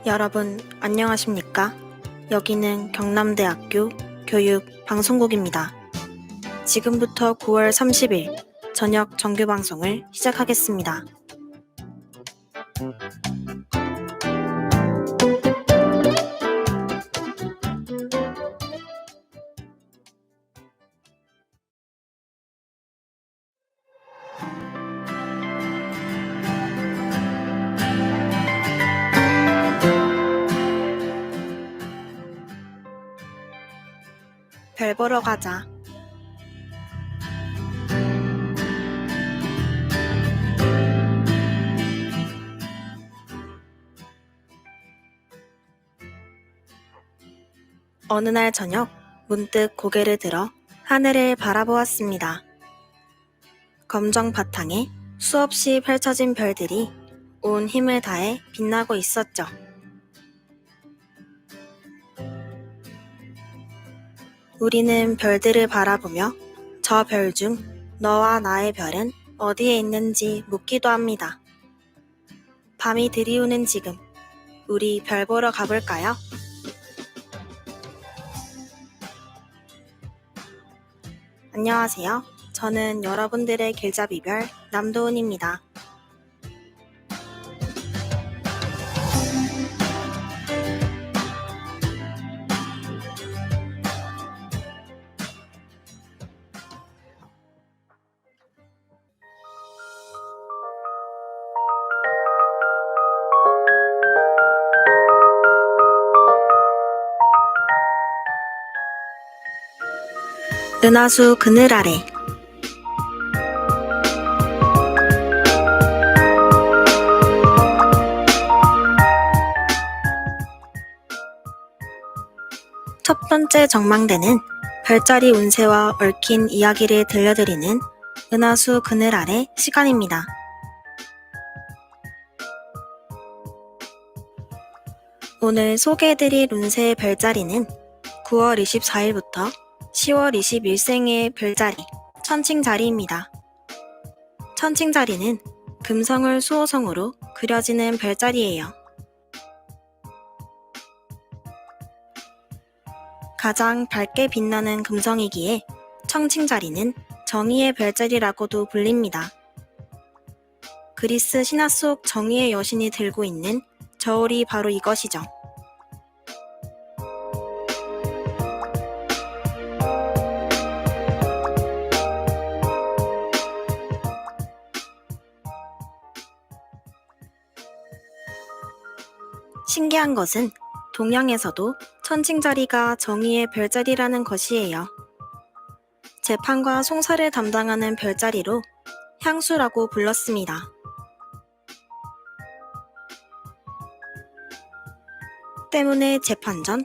여러분, 안녕하십니까? 여기는 경남대학교 교육방송국입니다. 지금부터 9월 30일 저녁 정규방송을 시작하겠습니다. 별 보러 가자. 어느 날 저녁 문득 고개를 들어 하늘을 바라보았습니다. 검정 바탕에 수없이 펼쳐진 별들이 온 힘을 다해 빛나고 있었죠. 우리는 별들을 바라보며 저 별 중 너와 나의 별은 어디에 있는지 묻기도 합니다. 밤이 들이오는 지금, 우리 별 보러 가볼까요? 안녕하세요. 저는 여러분들의 길잡이별 남도은입니다. 은하수 그늘 아래. 첫 번째 전망대는 별자리 운세와 얽힌 이야기를 들려드리는 은하수 그늘 아래 시간입니다. 오늘 소개해드릴 운세의 별자리는 9월 24일부터 10월 21생의 별자리, 천칭자리입니다. 천칭자리는 금성을 수호성으로 그려지는 별자리예요. 가장 밝게 빛나는 금성이기에 천칭자리는 정의의 별자리라고도 불립니다. 그리스 신화 속 정의의 여신이 들고 있는 저울이 바로 이것이죠. 신기한 것은 동양에서도 천칭자리가 정의의 별자리라는 것이에요. 재판과 송사를 담당하는 별자리로 향수라고 불렀습니다. 때문에 재판 전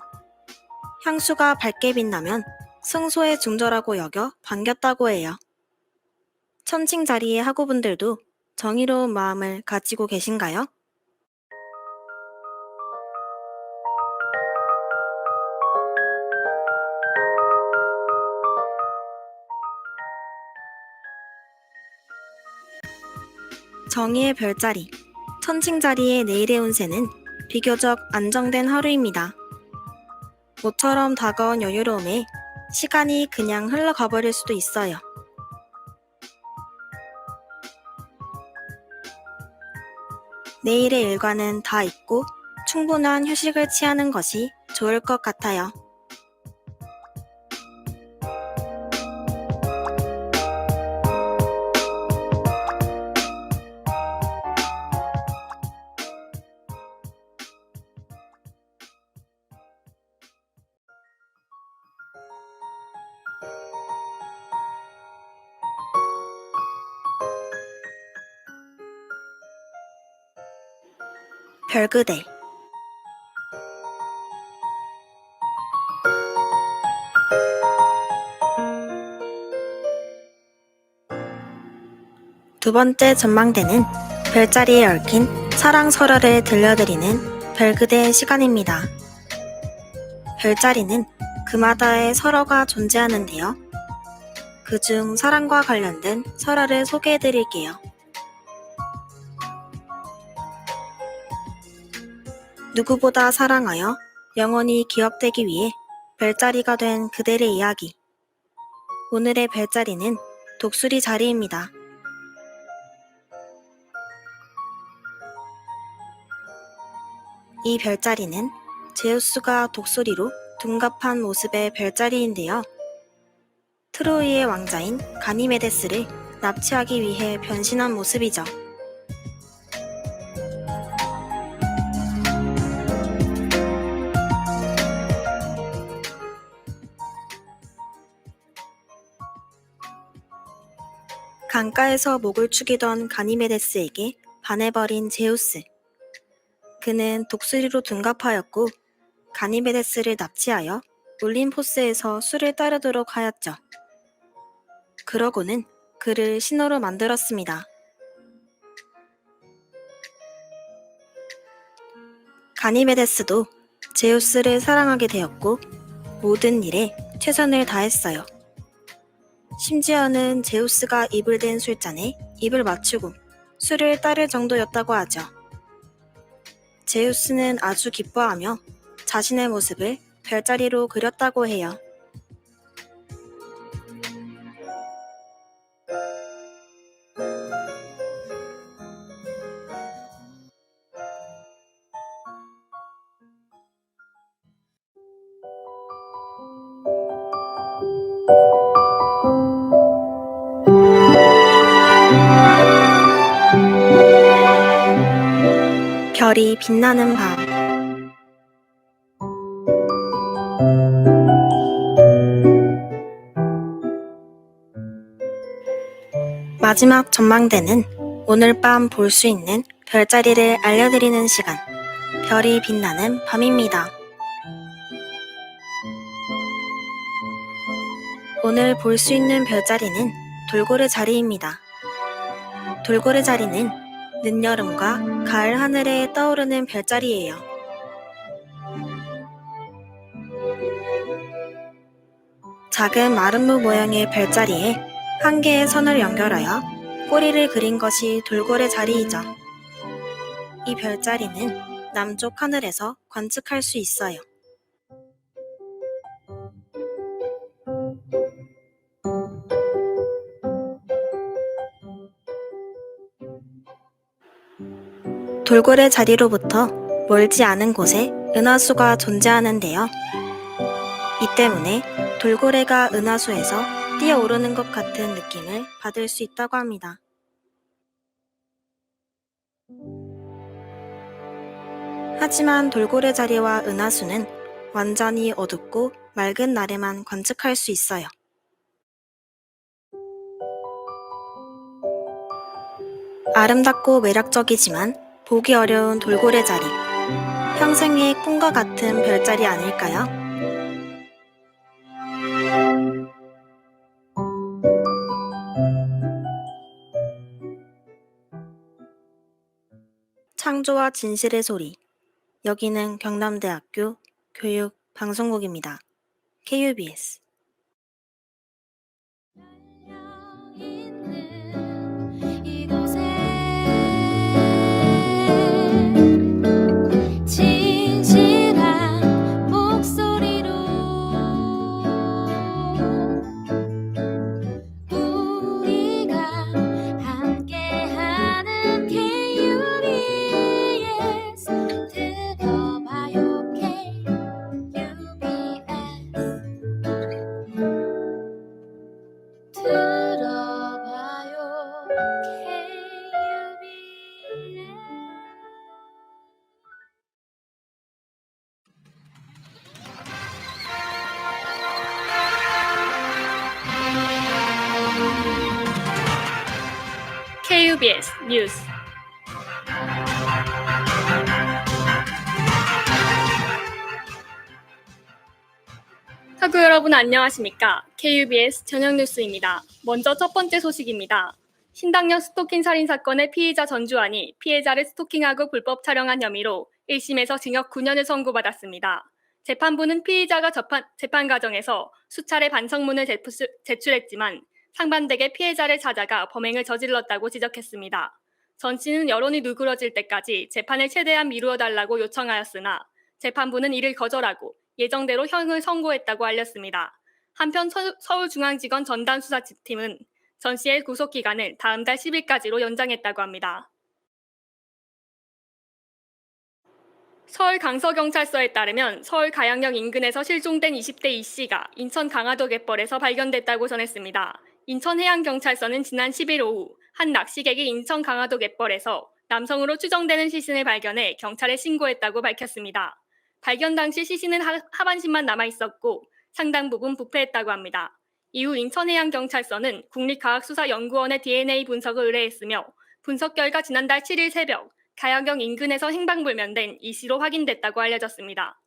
향수가 밝게 빛나면 승소에 중저라고 여겨 반겼다고 해요. 천칭자리의 학우분들도 정의로운 마음을 가지고 계신가요? 정의의 별자리, 천칭자리의 내일의 운세는 비교적 안정된 하루입니다. 모처럼 다가온 여유로움에 시간이 그냥 흘러가버릴 수도 있어요. 내일의 일과는 다 잊고 충분한 휴식을 취하는 것이 좋을 것 같아요. 별그대. 두 번째 전망대는 별자리에 얽힌 사랑 설화를 들려드리는 별그대 시간입니다. 별자리는 그마다의 설화가 존재하는데요. 그중 사랑과 관련된 설화를 소개해드릴게요. 누구보다 사랑하여 영원히 기억되기 위해 별자리가 된 그들의 이야기. 오늘의 별자리는 독수리 자리입니다. 이 별자리는 제우스가 독수리로 둔갑한 모습의 별자리인데요. 트로이의 왕자인 가니메데스를 납치하기 위해 변신한 모습이죠. 강가에서 목을 축이던 가니메데스에게 반해버린 제우스. 그는 독수리로 둔갑하였고 가니메데스를 납치하여 올림포스에서 술을 따르도록 하였죠. 그러고는 그를 신호로 만들었습니다. 가니메데스도 제우스를 사랑하게 되었고 모든 일에 최선을 다했어요. 심지어는 제우스가 입을 댄 술잔에 입을 맞추고 술을 따를 정도였다고 하죠. 제우스는 아주 기뻐하며 자신의 모습을 별자리로 그렸다고 해요. 별이 빛나는 밤. 마지막 전망대는 오늘 밤 볼 수 있는 별자리를 알려드리는 시간. 별이 빛나는 밤입니다. 오늘 볼 수 있는 별자리는 돌고래 자리입니다. 돌고래 자리는 늦여름과 가을 하늘에 떠오르는 별자리예요. 작은 마름모 모양의 별자리에 한 개의 선을 연결하여 꼬리를 그린 것이 돌고래 자리이죠. 이 별자리는 남쪽 하늘에서 관측할 수 있어요. 돌고래 자리로부터 멀지 않은 곳에 은하수가 존재하는데요. 이 때문에 돌고래가 은하수에서 뛰어오르는 것 같은 느낌을 받을 수 있다고 합니다. 하지만 돌고래 자리와 은하수는 완전히 어둡고 맑은 날에만 관측할 수 있어요. 아름답고 매력적이지만 보기 어려운 돌고래 자리. 평생의 꿈과 같은 별자리 아닐까요? 창조와 진실의 소리. 여기는 경남대학교 교육방송국입니다. KUBS. KUBS 뉴스. 학우 여러분 안녕하십니까? KUBS 저녁 뉴스입니다. 먼저 첫 번째 소식입니다. 신당역 스토킹 살인 사건의 피의자 전주환이 피해자를 스토킹하고 불법 촬영한 혐의로 1심에서 징역 9년을 선고받았습니다. 재판부는 피의자가 재판 과정에서 수차례 반성문을 제출했지만 상반되게 피해자를 찾아가 범행을 저질렀다고 지적했습니다. 전 씨는 여론이 누그러질 때까지 재판을 최대한 미루어 달라고 요청하였으나 재판부는 이를 거절하고 예정대로 형을 선고했다고 알렸습니다. 한편 서울중앙지검 전담수사팀은 전 씨의 구속기간을 다음 달 10일까지로 연장했다고 합니다. 서울 강서경찰서에 따르면 서울 가양역 인근에서 실종된 20대 이 씨가 인천 강화도 갯벌에서 발견됐다고 전했습니다. 인천해양경찰서는 지난 10일 오후 한 낚시객이 인천 강화도 갯벌에서 남성으로 추정되는 시신을 발견해 경찰에 신고했다고 밝혔습니다. 발견 당시 시신은 하반신만 남아 있었고 상당 부분 부패했다고 합니다. 이후 인천해양경찰서는 국립과학수사연구원에 DNA 분석을 의뢰했으며 분석 결과 지난달 7일 새벽 가양역 인근에서 행방불명된 이 씨로 확인됐다고 알려졌습니다.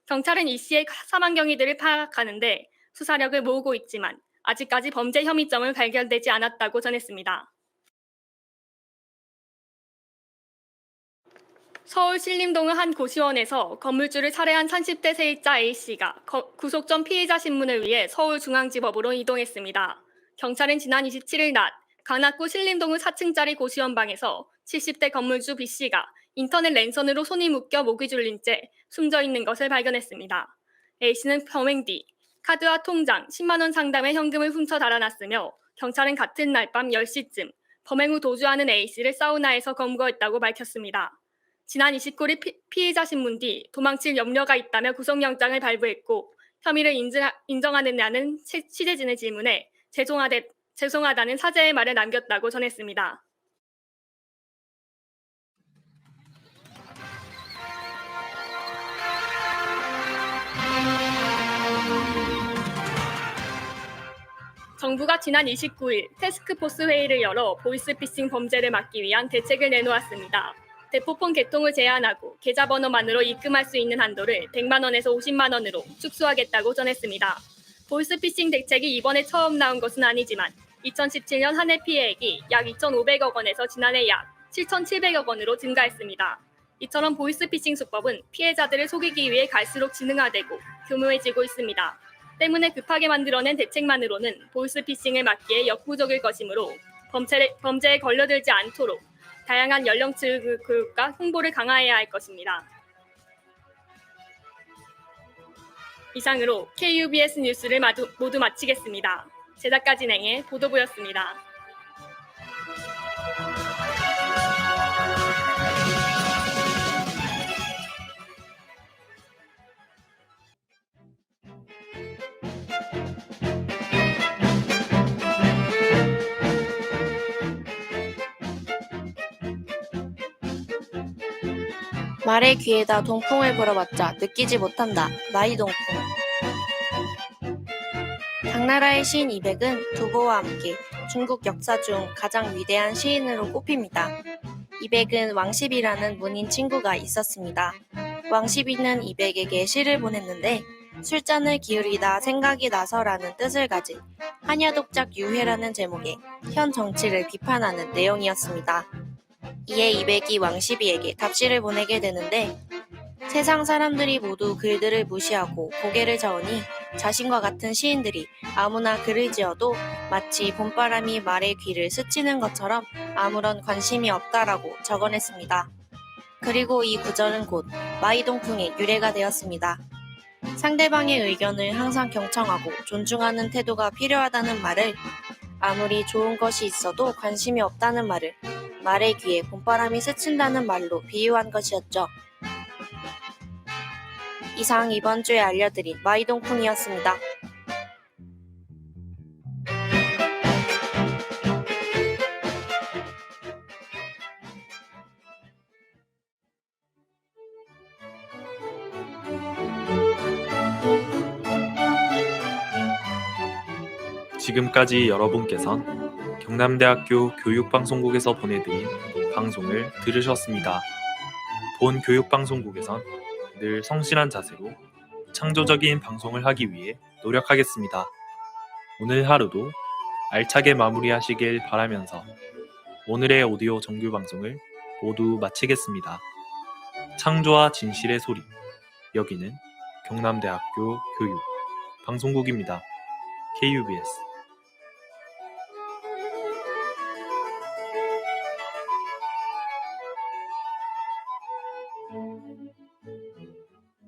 경찰은 이 씨의 사망 경위들을 파악하는데 수사력을 모으고 있지만 아직까지 범죄 혐의점은 발견되지 않았다고 전했습니다. 서울 신림동의 한 고시원에서 건물주를 살해한 30대 세입자 A씨가 구속 전 피의자 신문을 위해 서울중앙지법으로 이동했습니다. 경찰은 지난 27일 낮 관악구 신림동의 4층짜리 고시원 방에서 70대 건물주 B씨가 인터넷 랜선으로 손이 묶여 목이 졸린 채 숨져 있는 것을 발견했습니다. A씨는 범행 뒤 카드와 통장 10만 원 상당의 현금을 훔쳐 달아났으며 경찰은 같은 날 밤 10시쯤 범행 후 도주하는 A씨를 사우나에서 검거했다고 밝혔습니다. 지난 29일 피의자 신문 뒤 도망칠 염려가 있다며 구속영장을 발부했고 혐의를 인정하느냐는 취재진의 질문에 죄송하다는 사죄의 말을 남겼다고 전했습니다. 정부가 지난 29일 태스크포스 회의를 열어 보이스피싱 범죄를 막기 위한 대책을 내놓았습니다. 대포폰 개통을 제한하고 계좌번호만으로 입금할 수 있는 한도를 100만 원에서 50만 원으로 축소하겠다고 전했습니다. 보이스피싱 대책이 이번에 처음 나온 것은 아니지만 2017년 한 해 피해액이 약 2,500억 원에서 지난해 약 7,700억 원으로 증가했습니다. 이처럼 보이스피싱 수법은 피해자들을 속이기 위해 갈수록 지능화되고 교묘해지고 있습니다. 때문에 급하게 만들어낸 대책만으로는 보이스피싱을 막기에 역부족일 것이므로 범죄에 걸려들지 않도록 다양한 연령층 교육과 홍보를 강화해야 할 것입니다. 이상으로 KUBS 뉴스를 모두 마치겠습니다. 제작과 진행의 보도부였습니다. 말의 귀에다 동풍을 불어봤자 느끼지 못한다. 마이동풍. 당나라의 시인 이백은 두보와 함께 중국 역사 중 가장 위대한 시인으로 꼽힙니다. 이백은 왕십이라는 문인 친구가 있었습니다. 왕십이는 이백에게 시를 보냈는데 술잔을 기울이다 생각이 나서라는 뜻을 가진 한야독작 유해라는 제목의 현 정치를 비판하는 내용이었습니다. 이에 이백이 왕십이에게 답시를 보내게 되는데 세상 사람들이 모두 글들을 무시하고 고개를 저으니 자신과 같은 시인들이 아무나 글을 지어도 마치 봄바람이 말의 귀를 스치는 것처럼 아무런 관심이 없다라고 적어냈습니다. 그리고 이 구절은 곧 마이동풍의 유래가 되었습니다. 상대방의 의견을 항상 경청하고 존중하는 태도가 필요하다는 말을, 아무리 좋은 것이 있어도 관심이 없다는 말을 말의 귀에 봄바람이 스친다는 말로 비유한 것이었죠. 이상 이번 주에 알려드린 마이동풍이었습니다. 지금까지 여러분께선 경남대학교 교육방송국에서 보내드린 방송을 들으셨습니다. 본 교육방송국에선 늘 성실한 자세로 창조적인 방송을 하기 위해 노력하겠습니다. 오늘 하루도 알차게 마무리하시길 바라면서 오늘의 오디오 정규 방송을 모두 마치겠습니다. 창조와 진실의 소리, 여기는 경남대학교 교육 방송국입니다. KUBS